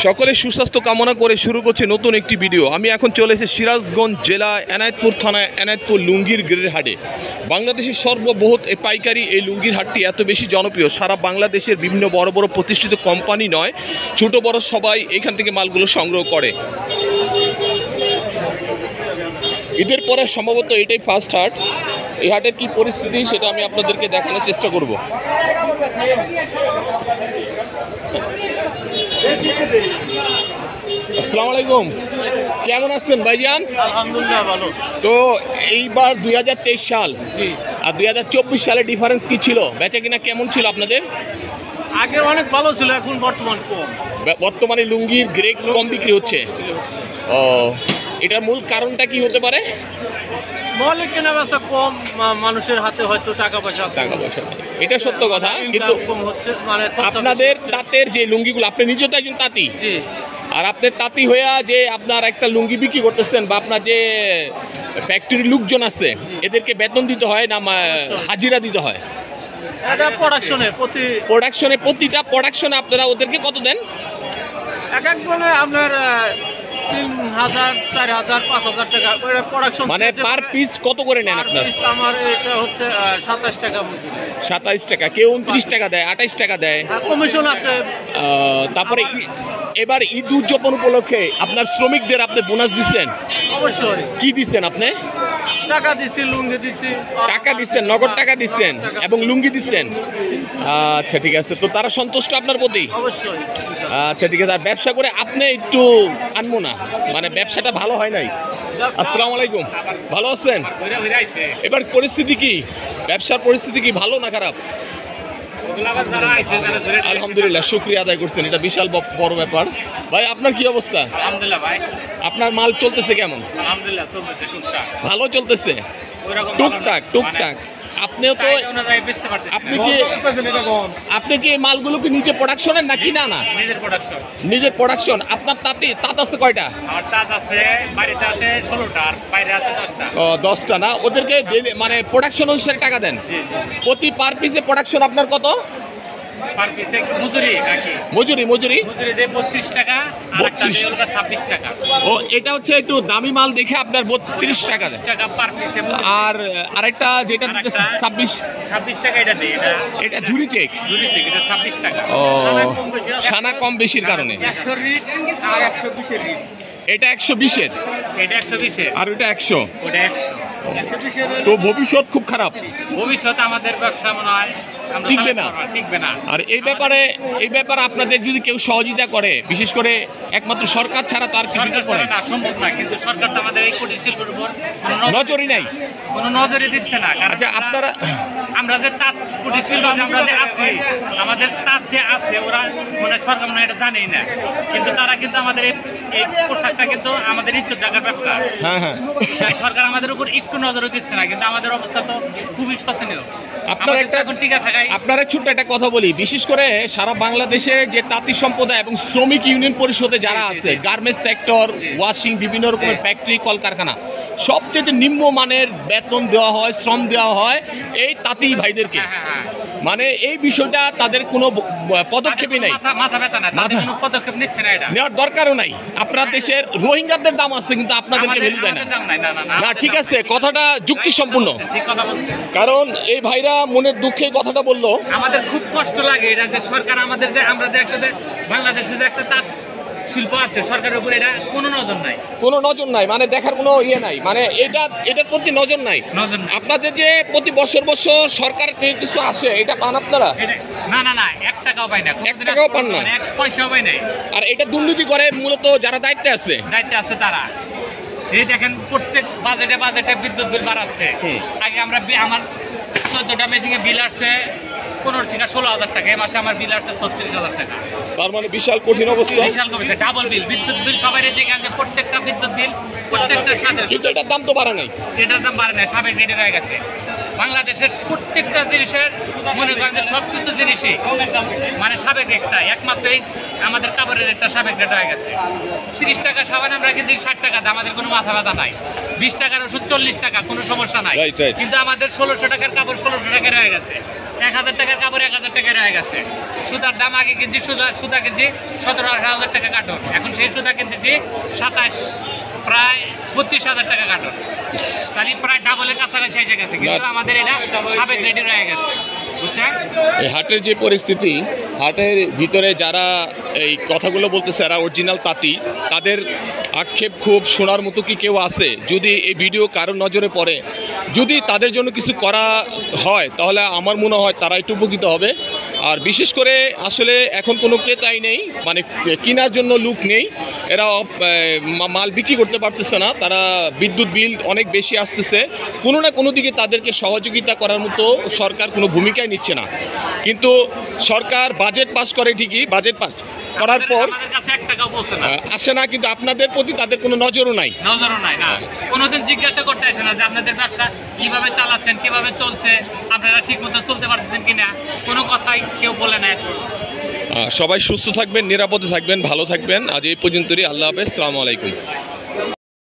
সকলের সুস্বাস্থ্য কামনা করে শুরু করছে নতুন একটি ভিডিও। আমি এখন চলে এসেছি সিরাজগঞ্জ জেলা এনায়েতপুর থানায় এনায়েতপুর লুঙ্গির গ্রেড হাটে। বাংলাদেশের সর্ববৃহৎ পাইকারি এই লুঙ্গির হাটটি এত বেশি জনপ্রিয়, সারা বাংলাদেশের বিভিন্ন বড় বড় প্রতিষ্ঠিত কোম্পানি নয়, ছোট বড় সবাই এখান থেকে মালগুলো সংগ্রহ করে। ঈদের পরে সম্ভবত এটাই ফার্স্ট হাট। এই হাটের কি পরিস্থিতি সেটা আমি আপনাদেরকে দেখানোর চেষ্টা করব। আসসালামু আলাইকুম, কেমন আছেন ভাইজান? আলহামদুলিল্লাহ ভালো। তো এইবার 2023 সাল আর 2024 সালে ডিফারেন্স কি ছিল? বেচা কিনা কেমন ছিল আপনাদের? আগে অনেক ভালো ছিল, এখন বর্তমান কম। বর্তমানে লুঙ্গির গ্রেড কম বিক্রি হচ্ছে। ও, এটার মূল কারণটা কি হতে পারে? মৌলিক কেনা বেচা কম, মানুষের হাতে হয়তো টাকা পয়সা এটা সত্য কথা, কিন্তু কম হচ্ছে। মানে আপনাদের তাঁতের যে লুঙ্গিগুলো, আপনি নিজে তো একজন তাঁতি, আর আপনার তাঁতি হইয়া যে আপনার একটা লুঙ্গি বিক্রি করতেছেন, বা আপনার যে ফ্যাক্টরির লোকজন আছে এদেরকে বেতন দিতে হয় না হাজিরা দিতে হয়? এটা প্রতিটা প্রোডাকশনে আপনারা ওদেরকে কত দেন? এক একজনে আপনার 3000, 4000, 5000 টাকা প্রোডাকশন। মানে পার পিস কত করে নেন আপনার? আমার এটা হচ্ছে 27 টাকা মজুরি। 27 টাকা, কেউ 29 টাকা দেয়, 28 টাকা দেয়, কমিশন আছে। তারপরে এবার ঈদ উদযাপন উপলক্ষে আপনার শ্রমিকদের আপনি বোনাস দিচ্ছেন? অবশ্যই। কি দিচ্ছেন আপনি? টাকা দিচ্ছি, লুঙ্গি দিচ্ছি। টাকা দিচ্ছেন, নগদ টাকা দিচ্ছেন এবং লুঙ্গি দিচ্ছেন। আচ্ছা ঠিক আছে, তো তারা সন্তুষ্ট আপনার প্রতি? অবশ্যই। আচ্ছা ঠিক আছে। আর ব্যবসা করে আপনি একটু আনবো না, মানে ব্যবসাটা ভালো হয় নাই। আসসালামু আলাইকুম, ভালো আছেন? এবার পরিস্থিতি কি, ব্যবসার পরিস্থিতি কি ভালো না খারাপ? আলহামদুলিল্লাহ, শুকরিয়া আদায় করছেন, এটা বিশাল বড় ব্যাপার। ভাই আপনার কি অবস্থা? আলহামদুলিল্লাহ ভাই। আপনার মাল চলতেছে কেমন? আলহামদুলিল্লাহ চলতেছে টুকটাক। ভালো চলতেছে, টুকটাক। আপনিও তো আপনি কি মালগুলো কি নিজে প্রোডাকশনের নাকি? না না, নিজের প্রোডাকশন। আপনার তাঁত আছে কয়টা? আমার তাঁত আছে, বাড়িতে আছে 16টা, আর বাইরে আছে 10টা। ও, 10টা না? ওদেরকে মানে প্রোডাকশন অনুসারে টাকা দেন? প্রতি পার পিসে প্রোডাকশন আপনার কত? পার পিসে মজুরি নাকি? মজুরি দেয় 32 টাকা, আর একটা দেয় 26 টাকা। ও, এটা হচ্ছে একটু দামি মাল দেখে আপনার 32 টাকা দেয় পার পিসে। আর আরেকটা যেটা দিতেছে 26 টাকা, এটা দেয়। এটা ঝুরি চেক, এটা 26 টাকা। ও, সানা কম বেশির কারণে। 100 রিট আর 120 এর রিট। এটা 120-এর, এটা 120 এর, আর ওটা 100। ওটা 120 এর। তো ভবিষ্যৎ খুব খারাপ, ভবিষ্যৎ আমাদের ব্যবসা মনে হয় টিকবে না। আর এই ব্যাপারে আপনাদের যদি কেউ সহযোগিতা করে, বিশেষ করে একমাত্র সরকার ছাড়া তার সম্ভব না। কিন্তু সরকার তো আমাদের এই কুটির শিল্পের উপর নজরই নাই, কোনো নজরই দিচ্ছে না। আচ্ছা, আমরা যে তাঁত কুটির শিল্প আমরা যে আছি, আমাদের তাঁত যে আছে, ওরা মানে সরকার মনে এটা জানেই না। কিন্তু তারা কিন্তু আমাদের এই পোশাকটা কিন্তু আমাদের ইজ্জত জায়গার ব্যবসা। হ্যাঁ, সরকার আমাদের উপর একটু নজরও দিচ্ছে না, কিন্তু আমাদের অবস্থা তো খুবই শোচনীয়। আপনারা ছোট্ট একটা কথা বলি, বিশেষ করে সারা বাংলাদেশে যে তাঁতি সম্প্রদায় এবং শ্রমিক ইউনিয়ন পরিষদে যারা আছে, গার্মেন্টস সেক্টর, ওয়াশিং, বিভিন্ন রকমের ফ্যাক্টরি, কলকারখানা, সবচেয়ে নিম্ন মানের বেতন দেওয়া হয়, শ্রম দেওয়া হয় এই তাঁতি ভাইদেরকে। মানে এই বিষয়টা তাদের কোনো পদক্ষেপই নাই, পদক্ষেপ নিচ্ছে না, এটা নেওয়ার দরকারও নাই। আপনার দেশের রোহিঙ্গাদের দাম আছে, কিন্তু আপনাদেরকে ভ্যালু দেয় না। ঠিক আছে, কথাটা যুক্তিসম্পূর্ণ, কারণ এই ভাইরা মনের দুঃখে কথাটা বললো। আমাদের খুব কষ্ট লাগে এটা, যে সরকার আমাদের যে আমরা যে একটা বাংলাদেশে যে একটা তাঁত শিল্প আছে, সরকারের উপর এটা কোনো নজর নাই, মানে দেখার কোনো ইয়ে নাই, মানে এটার প্রতি নজর নাই। আপনাদের যে প্রতি বছর সরকার থেকে কিছু আসে, এটা পান আপনারা? না, 1 টাকাও পাই না। 1 টাকাও পান না? 1 পয়সাও পাই নাই। আর এটা দুর্নীতি করে মূলত যারা দায়িত্বে আছে তারা। এই দেখেন, প্রত্যেক বাজেটে বিদ্যুৎ বিল বাড়াচ্ছে। আগে আমার 14টা মেশিনে বিল আসছে 15 থেকে 16,000 টাকা, এই মাসে আমার বিল আসছে 36,000 টাকা। তার মানে বিশাল কঠিন অবস্থা, বিশাল কমেছে। ডাবল বিল, বিদ্যুৎ বিল সবাই যেখানে প্রত্যেকটা বিদ্যুৎ বিল প্রত্যেকটার সাথে, কিন্তু এটার দাম তো বাড়ে নাই। এটার দাম বাড়ে নাই, সাবেক রেটে রয়ে গেছে। বাংলাদেশের প্রত্যেকটা জিনিসের মনে করেন যে সবকিছু জিনিসই মানে সাবেক রেটটা, একমাত্র আমাদের কাপড়ের রেটটা সাবেক রেট হয়ে গেছে। 30 টাকা সাবান আমরা কিন্তু 60 টাকা, আমাদের কোনো মাথা ব্যথা নাই। 20 টাকার ওষুধ 40 টাকা, কোনো সমস্যা নাই। Right, right. কিন্তু আমাদের 1600 টাকার কাপড় 1600 টাকায় রয়ে গেছে, 1000 টাকার কাপড় 1000 টাকায় রয়ে গেছে। সুতার দাম আগে কিনছি সুতা কিনছি 17,000 টাকা কার্টন, এখন সেই সুতা কিনতেছি 27, প্রায় 32,000 টাকা কার্টন। তাহলে প্রায় ডাবলের কাছাকাছি এসে গেছে, কিন্তু আমাদের এটা সাবেক রেডি রয়ে গেছে, বুঝছেন? এই হাটের যে পরিস্থিতি, হাটের ভিতরে যারা এই কথাগুলো বলতেছে এরা অরিজিনাল তাঁতি, তাদের আক্ষেপ খুব শোনার মতো কি কেউ আছে? যদি এই ভিডিও কারোর নজরে পড়ে, যদি তাদের জন্য কিছু করা হয়, তাহলে আমার মনে হয় তারা একটু উপকৃত হবে। আর বিশেষ করে আসলে এখন কোনো ক্রেতাই নেই, মানে কেনার জন্য লোক নেই, এরা মাল বিক্রি করতে পারতেছে না, তারা বিদ্যুৎ বিল অনেক বেশি আসতেছে, কোনো না কোনো দিকে তাদেরকে সহযোগিতা করার মতো সরকার কোনো ভূমিকাই নিচ্ছে না। কিন্তু সরকার বাজেট পাস করে ঠিকই, বাজেট পাস করার পর আমাদের কাছে 1 টাকাও পৌঁছে না, আসে না, কিন্তু আপনাদের প্রতি তাদের কোনো নজরও নাই। নজরও নাই না, কোনোদিন জিজ্ঞাসা করতে আসে না যে আপনাদের ব্যবসা কিভাবে চালাচ্ছেন, কিভাবে চলছে, আপনারা ঠিক মতো চলতে পারতেছেন কিনা, কোনো কথাই কেউ বলে না এখন। সবাই সুস্থ থাকবেন, নিরাপদে থাকবেন, ভালো থাকবেন। আজ এই পর্যন্তই। আল্লাহ হাফেজ, আসসালামু আলাইকুম।